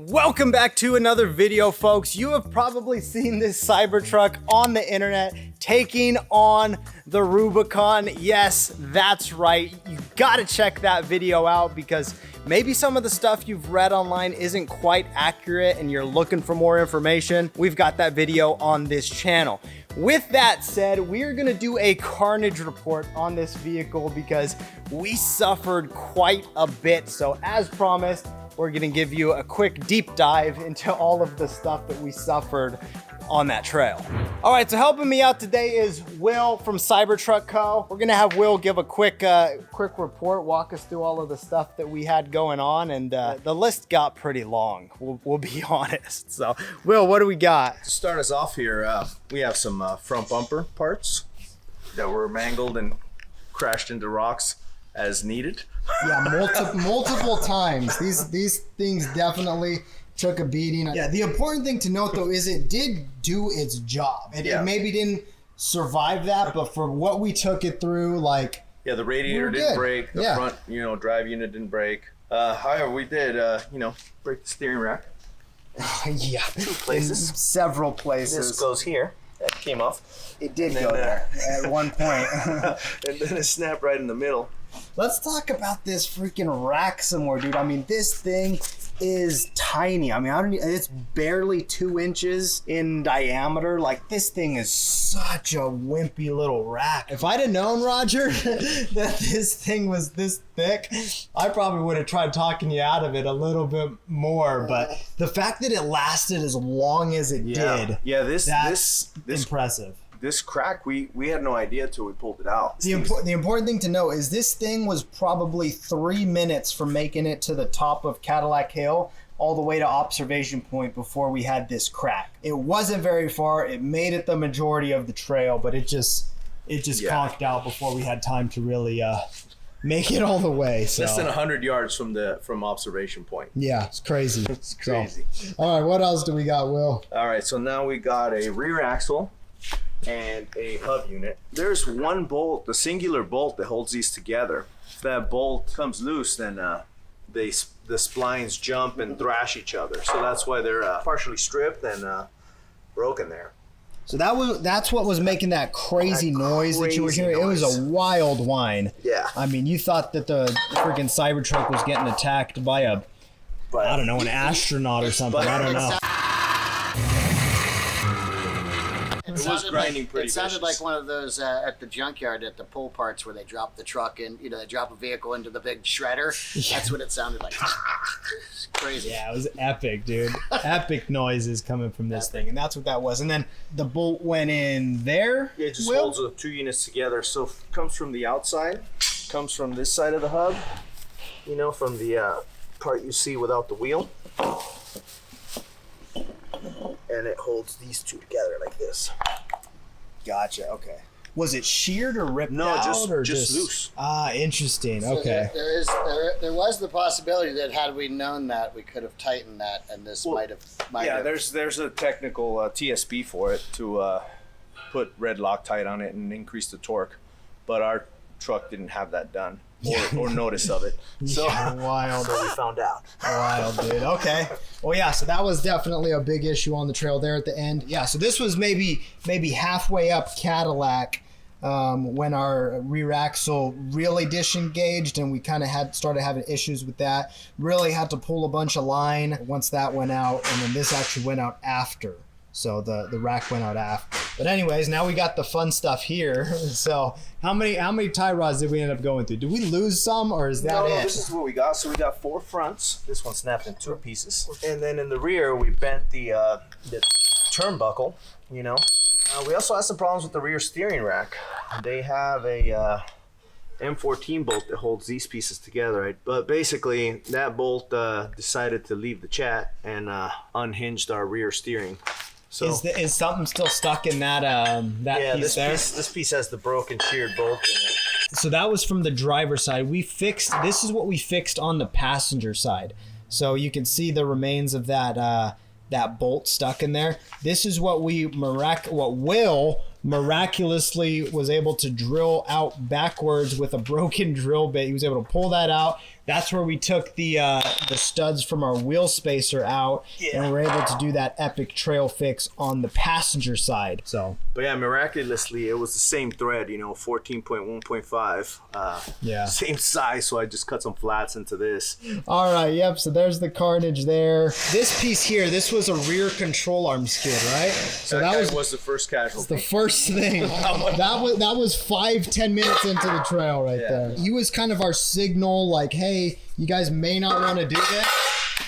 Welcome back to another video, folks. You have probably seen this Cybertruck on the internet taking on the Rubicon. Yes, that's right. You gotta check that video out because maybe some of the stuff you've read online isn't quite accurate and you're looking for more information. We've got that video on this channel. With that said, we're gonna do a carnage report on this vehicle because we suffered quite a bit. So as promised, we're gonna give you a quick deep dive into all of the stuff that we suffered on that trail. All right, so helping me out today is Will from Cybertruck Co. We're gonna have Will give a quick report, walk us through all of the stuff that we had going on, and the list got pretty long, we'll be honest. So, Will, what do we got? To start us off here, we have some front bumper parts that were mangled and crashed into rocks as needed. Yeah, multiple times. These things definitely took a beating. Yeah, the important thing to note though is it did do its job. It maybe didn't survive that, but for what we took it through, like the radiator didn't break, the front drive unit didn't break. However, we did break the steering rack. Yeah, 2 places, in several places. This goes here. That came off. It did go there at one point. And then it snapped right in the middle. Let's talk about this freaking rack some more, dude. I mean, this thing is tiny. I mean, it's barely 2 inches in diameter. Like, this thing is such a wimpy little rack. If I'd have known, Roger, that this thing was this thick, I probably would have tried talking you out of it a little bit more. But the fact that it lasted as long as it did, that's impressive. This crack, we had no idea till we pulled it out. The important thing to know is this thing was probably 3 minutes from making it to the top of Cadillac Hill all the way to observation point before we had this crack. It wasn't very far. It made it the majority of the trail, but it just conked out before we had time to really make it all the way. So. Less than 100 yards from observation point. Yeah, it's crazy. It's crazy. So, all right, what else do we got, Will? All right, so now we got a rear axle and a hub unit. There's one bolt, the singular bolt that holds these together. If that bolt comes loose, then the splines jump and thrash each other. So that's why they're partially stripped and broken there. So that's what was making that crazy noise that you were hearing. It was a wild whine. Yeah. I mean, you thought that the freaking Cybertruck was getting attacked by I don't know, an astronaut or something. I don't know. It was grinding pretty It sounded vicious. like one of those at the junkyard at the pull parts where they drop the truck in, they drop a vehicle into the big shredder. Yeah. That's what it sounded like. It's crazy. Yeah, it was epic, dude. Epic noises coming from this thing, and that's what that was. And then the bolt went in there. Yeah, it just holds the 2 units together. So it comes from the outside, comes from this side of the hub, from the part you see without the wheel. And it holds these 2 together like this. Gotcha. Okay. Was it sheared or ripped No, out? just loose. Ah, interesting. So okay. There was the possibility that had we known that, we could have tightened that, and this might have. There's a technical TSP for it to put red Loctite on it and increase the torque, but our truck didn't have that done or notice of it. So wild. So we found out. Wild, dude. Okay. Well, yeah. So that was definitely a big issue on the trail there at the end. Yeah. So this was maybe halfway up Cadillac when our rear axle really disengaged, and we kind of started having issues with that. Really had to pull a bunch of line once that went out, and then this actually went out after. So the rack went out after. But anyways, now we got the fun stuff here. So how many tie rods did we end up going through? Did we lose some, or is that it? No, this is what we got. So we got 4 fronts. This one snapped in 2 pieces. And then in the rear, we bent the turnbuckle, we also had some problems with the rear steering rack. They have a M14 bolt that holds these pieces together, right? But basically, that bolt decided to leave the chat and unhinged our rear steering. So is something still stuck in that piece there? This piece has the broken sheared bolt in it. So that was from the driver's side. This is what we fixed on the passenger side. So you can see the remains of that bolt stuck in there. This is what Will miraculously was able to drill out backwards with a broken drill bit. He was able to pull that out. that's where we took the studs from our wheel spacer out, and we're able to do that epic trail fix on the passenger side. So, but yeah, miraculously, it was the same thread, 14.1.5. Same size, so I just cut some flats into this. All right, yep, so there's the carnage there. This piece here, this was a rear control arm skid, right? So that was the first casualty. the first thing. that was 5-10 minutes into the trail right there. He was kind of our signal, like, hey, you guys may not want to do this.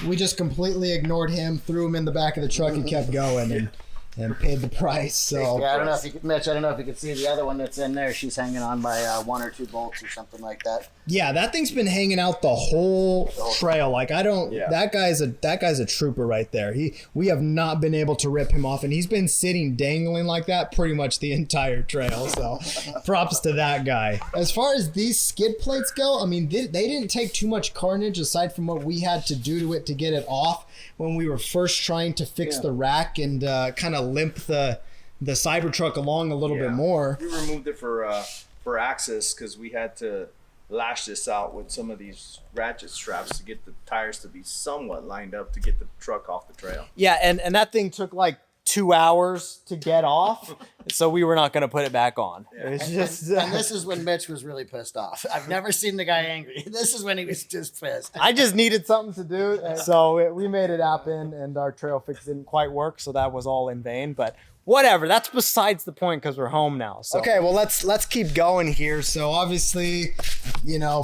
We just completely ignored him, threw him in the back of the truck, and kept going, and paid the price. So yeah, I don't know if you could, Mitch. I don't know if you could see the other one that's in there. She's hanging on by 1 or 2 bolts or something like that. Yeah, that thing's been hanging out the whole trail. Like I don't. Yeah. That guy's a trooper right there. We have not been able to rip him off, and he's been sitting dangling like that pretty much the entire trail. So, props to that guy. As far as these skid plates go, I mean, they didn't take too much carnage aside from what we had to do to it to get it off when we were first trying to fix the rack and kind of limp the Cybertruck along a little bit more. We removed it for access because we had to lash this out with some of these ratchet straps to get the tires to be somewhat lined up to get the truck off the trail. Yeah, and that thing took like 2 hours to get off, so we were not going to put it back on. Yeah. It's just, and this is when Mitch was really pissed off. I've never seen the guy angry. This is when he was just pissed. I just needed something to do, so we made it happen, and our trail fix didn't quite work, so that was all in vain, but whatever, that's besides the point because we're home now. So. Okay, well let's keep going here. So obviously,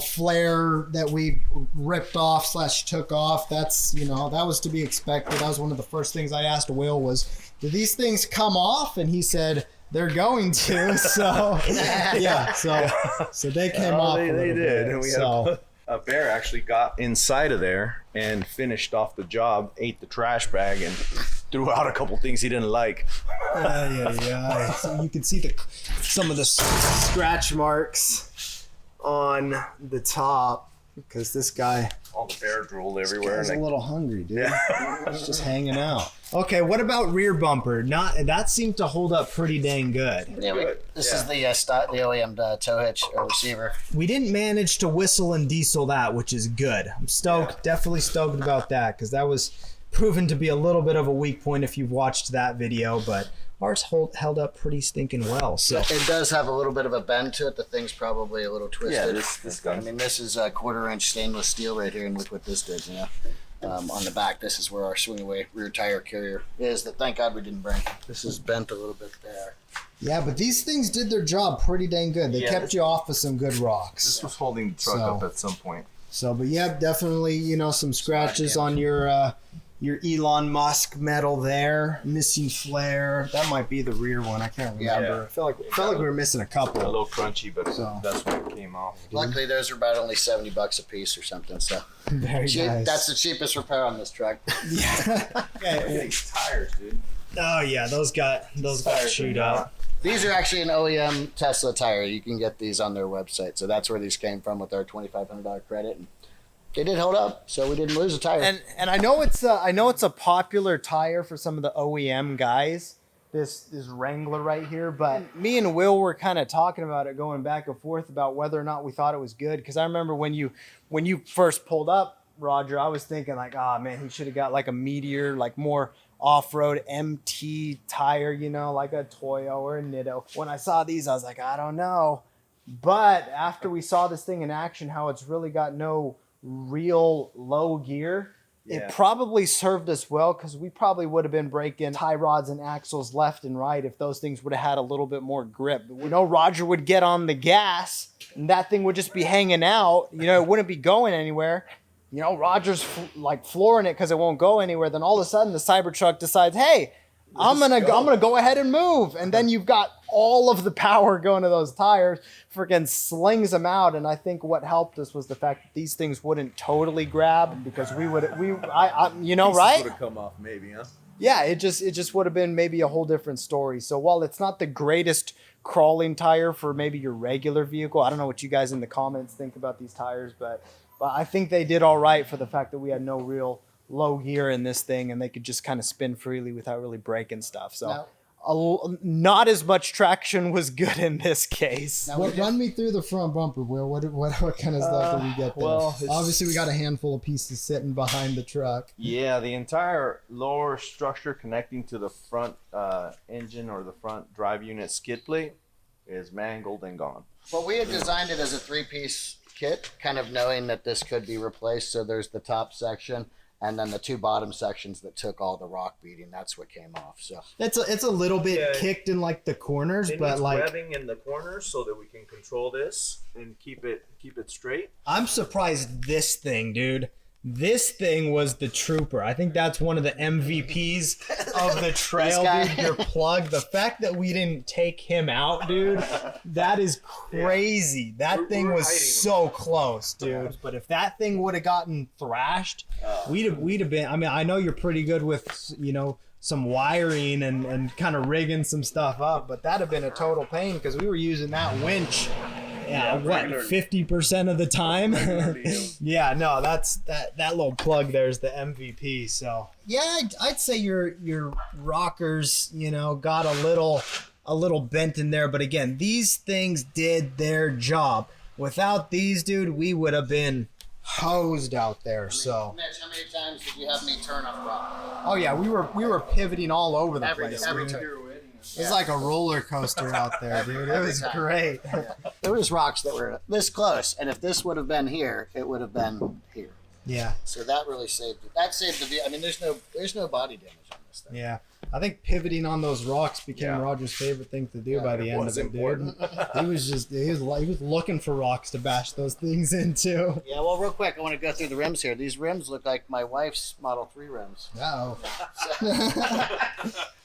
flare that we ripped off / took off, that's that was to be expected. That was one of the first things I asked Will was, do these things come off? And he said they're going to. So so they came off. They did. And we so. A bear actually got inside of there and finished off the job, ate the trash bag, and threw out a couple things he didn't like. Yeah. So you can see some of the scratch marks on the top because this guy. All the bear drool everywhere. He's a little hungry, dude. He's just hanging out. Okay, what about rear bumper? That seemed to hold up pretty dang good. Yeah, this is the OEM tow hitch receiver. We didn't manage to whistle and diesel that, which is good. I'm stoked, definitely stoked about that, because that was proven to be a little bit of a weak point if you've watched that video, but ours held up pretty stinking well. So it does have a little bit of a bend to it. The thing's probably a little twisted. Yeah, this guy. I mean, this is a 1/4-inch stainless steel right here, and look what this did. On the back, this is where our swing away rear tire carrier is. That thank God we didn't bring. This is bent a little bit there. Yeah, but these things did their job pretty dang good. They kept you off of some good rocks. This was holding the truck up at some point. So, but yeah, definitely, some scratches on your Elon Musk metal there, missing flare. That might be the rear one. I can't remember. Yeah. I felt like we were missing a couple. A little crunchy, but that's when it came off. Luckily, those are about only $70 a piece or something. So very nice. That's the cheapest repair on this truck. Yeah. Okay. These tires, dude. Oh yeah, those got chewed up. These are actually an OEM Tesla tire. You can get these on their website. So that's where these came from with our $2,500 credit. And they did hold up, so we didn't lose a tire. And I know it's a popular tire for some of the OEM guys. This Wrangler right here, but me and Will were kind of talking about it, going back and forth about whether or not we thought it was good. Because I remember when you first pulled up, Roger, I was thinking like, oh man, he should have got like a Meteor, like more off-road MT tire, like a Toyo or a Nitto. When I saw these, I was like, I don't know. But after we saw this thing in action, how it's really got no real low gear, it probably served us well, because we probably would have been breaking tie rods and axles left and right if those things would have had a little bit more grip. Roger would get on the gas and that thing would just be hanging out. It wouldn't be going anywhere. Roger's flooring it because it won't go anywhere. Then all of a sudden the Cybertruck decides, hey, I'm gonna go ahead and move, and then you've got all of the power going to those tires, freaking slings them out. And I think what helped us was the fact that these things wouldn't totally grab, because right? Would have come off maybe, huh? Yeah, it just would have been maybe a whole different story. So while it's not the greatest crawling tire for maybe your regular vehicle, I don't know what you guys in the comments think about these tires, but I think they did all right for the fact that we had no real low gear in this thing, and they could just kind of spin freely without really breaking stuff. So now, not as much traction was good in this case. Now, run me through the front bumper, Will. What kind of stuff did we get there? Well, obviously we got a handful of pieces sitting behind the truck. Yeah, the entire lower structure connecting to the front engine or the front drive unit skid plate is mangled and gone. Well, we had designed it as a 3-piece kit, kind of knowing that this could be replaced. So there's the top section and then the 2 bottom sections that took all the rock beating. That's what came off. So It's a little bit kicked in like the corners, It but needs like revving in the corners so that we can control this and keep it straight. I'm surprised this thing, dude. This thing was the trooper. I think that's one of the MVPs of the trail, dude. Your plug. The fact that we didn't take him out, dude, that is crazy. That thing was so close, dude. But if that thing would have gotten thrashed, we'd have been. I mean, I know you're pretty good with, you know, some wiring and kind of rigging some stuff up, but that'd have been a total pain because we were using that winch. Yeah, what, 50% of the time? Yeah, no, that's that little plug there's the MVP. So yeah, I'd say your rockers, you know, got a little bent in there, but again, these things did their job. Without these, dude, we would have been hosed out there. So Mitch, how many times did you have me turn on the rock? oh yeah, we were pivoting all over the place. Every dude. time. It was like a roller coaster out there, dude. It was great. There was rocks that were this close, and if this would have been here, it would have been here. Yeah. So that really saved it. That saved the. I mean, there's no body damage on this thing. Yeah, I think pivoting on those rocks became Roger's favorite thing to do by the end of it, dude. He was looking for rocks to bash those things into. Yeah, well, real quick, I want to go through the rims here. These rims look like my wife's Model 3 rims. Uh-oh.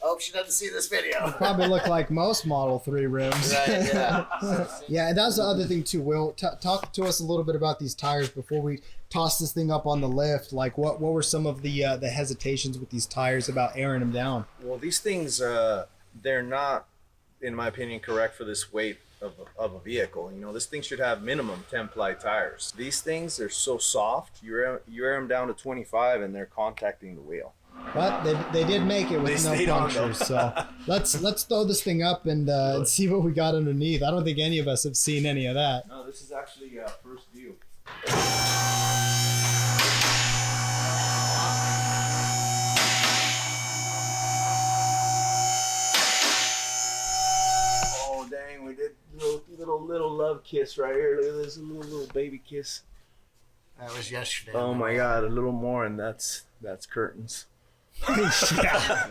Hope she doesn't see this video. Probably look like most Model 3 rims. Right, yeah. Yeah, and that's the other thing too, Will. Talk to us a little bit about these tires before we toss this thing up on the lift. Like, what were some of the hesitations with these tires about airing them down? Well, these things, they're not, in my opinion, correct for this weight of a vehicle. You know, this thing should have minimum 10-ply tires. These things are so soft. You air them down to 25 and they're contacting the wheel. But they did make it with no punctures. So let's throw this thing up and see what we got underneath. I don't think any of us have seen any of that. No, this is actually first view. Oh dang, we did little love kiss right here. Look at this little baby kiss. That was yesterday. Oh my god, a little more and that's curtains. Yeah.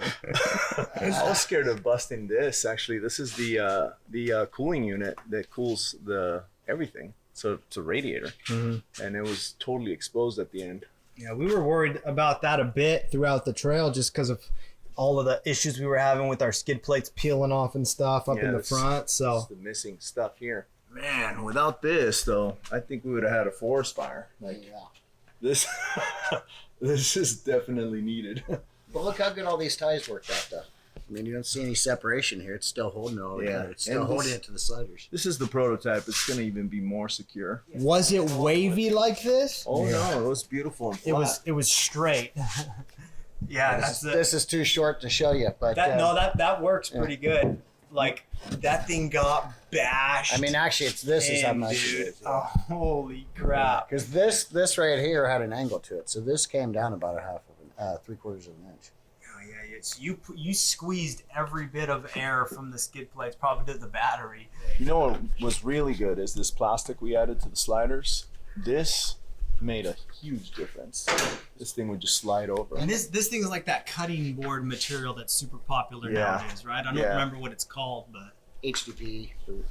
I was scared of busting this. Actually, this is the cooling unit that cools the everything. So it's a radiator, and it was totally exposed at the end. Yeah, we were worried about that a bit throughout the trail just because of all of the issues we were having with our skid plates peeling off and stuff up in the front. So it's the missing stuff here. Man, without this though, I think we would have had a forest fire. Like this, this is definitely needed. But look how good all these ties worked out, though. I mean, you don't see any separation here. It's still holding it all together. It's still holding it to the sliders. This is the prototype. It's going to even be more secure. was it wavy like this? Oh no, it was beautiful and flat. It was straight. Yeah, This is too short to show you, but that works pretty good. Like that thing got bashed. I mean, actually, this is how much dude, it is. oh, holy crap! Because this right here had an angle to it, so this came down about three-quarters of an inch. Oh yeah, it's you squeezed every bit of air from the skid plates, probably to the battery. You know what was really good is this plastic we added to the sliders. This made a huge difference. This thing would just slide over. And this thing is like that cutting board material that's super popular nowadays, right? I don't remember what it's called, but HDP or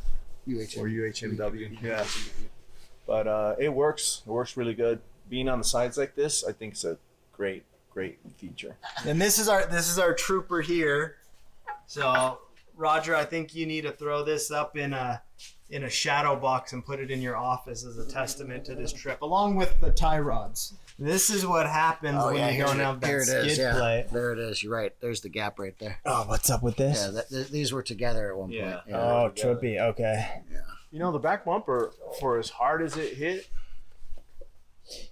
UHMW. Yeah. But it works. It works really good. Being on the sides like this, I think it's a great feature. And this is our trooper here. So Roger, I think you need to throw this up in a shadow box and put it in your office as a testament to this trip, along with the tie rods. This is what happens when you don't have that skid plate. There it is. You're right. There's the gap right there. Oh, what's up with this? Yeah, these were together at one point. Yeah. Oh, trippy. Okay. Yeah. You know, the back bumper, for as hard as it hit,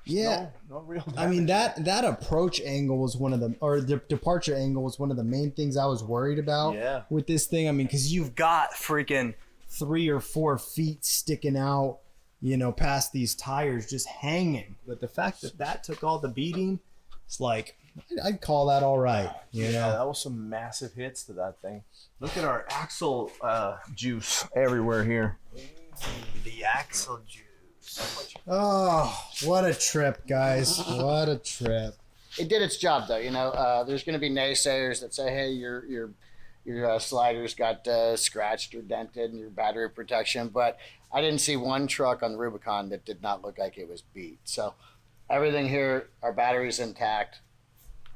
Yeah. No real damage. I mean, that approach angle was one of the, or the departure angle was one of the main things I was worried about with this thing. I mean, because you've got freaking 3 or 4 feet sticking out, you know, past these tires just hanging. But the fact that that took all the beating, it's like, I'd call that all right. You know? That was some massive hits to that thing. Look at our axle juice everywhere here. The axle juice. Oh, what a trip, guys. What a trip. It did its job, though. You know, there's going to be naysayers that say, hey, your sliders got scratched or dented and your battery protection. But I didn't see one truck on the Rubicon that did not look like it was beat. So everything here, our battery's intact.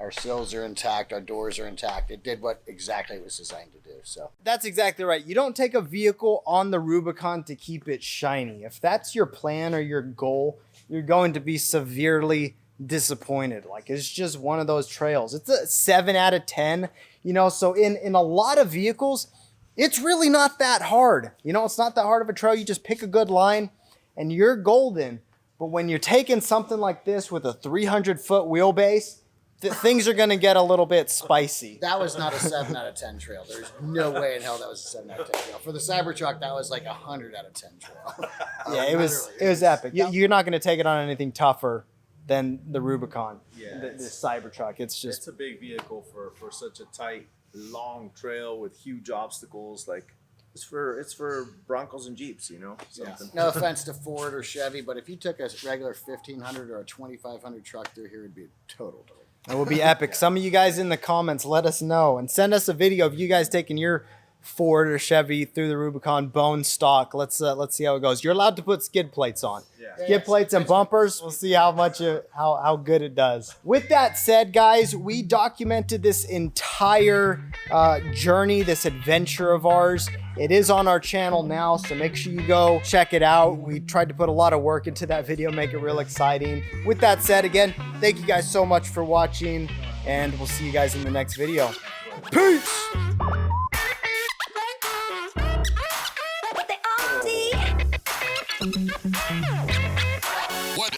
Our sills are intact. Our doors are intact. It did what exactly it was designed to do. So That's exactly right. You don't take a vehicle on the Rubicon to keep it shiny. If that's your plan or your goal, you're going to be severely disappointed. Like, it's just one of those trails. It's a 7 out of 10, you know, so in a lot of vehicles, it's really not that hard. You know, it's not that hard of a trail. You just pick a good line and you're golden. But when you're taking something like this with a 300-foot wheelbase, things are going to get a little bit spicy. that was not a 7 out of 10 trail. There's no way in hell that was a 7 out of 10 trail. For the Cybertruck, that was like a 100 out of 10 trail. Yeah, it was epic. You're not going to take it on anything tougher than the Rubicon, the Cybertruck. It's a big vehicle for such a tight, long trail with huge obstacles. Like, it's for Broncos and Jeeps, you know. Something. No offense to Ford or Chevy, but if you took a regular 1500 or a 2500 truck through here, it'd be a total dog. It will be epic. Some of you guys in the comments, let us know and send us a video of you guys taking your Ford or Chevy through the Rubicon bone stock. Let's see how it goes. You're allowed to put skid plates on. Skid plates and bumpers. We'll see how much how good it does. With that said, guys, we documented this entire journey, this adventure of ours. It is on our channel now, so make sure you go check it out. We tried to put a lot of work into that video, make it real exciting. With that said, again, thank you guys so much for watching, and we'll see you guys in the next video. Peace!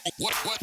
What?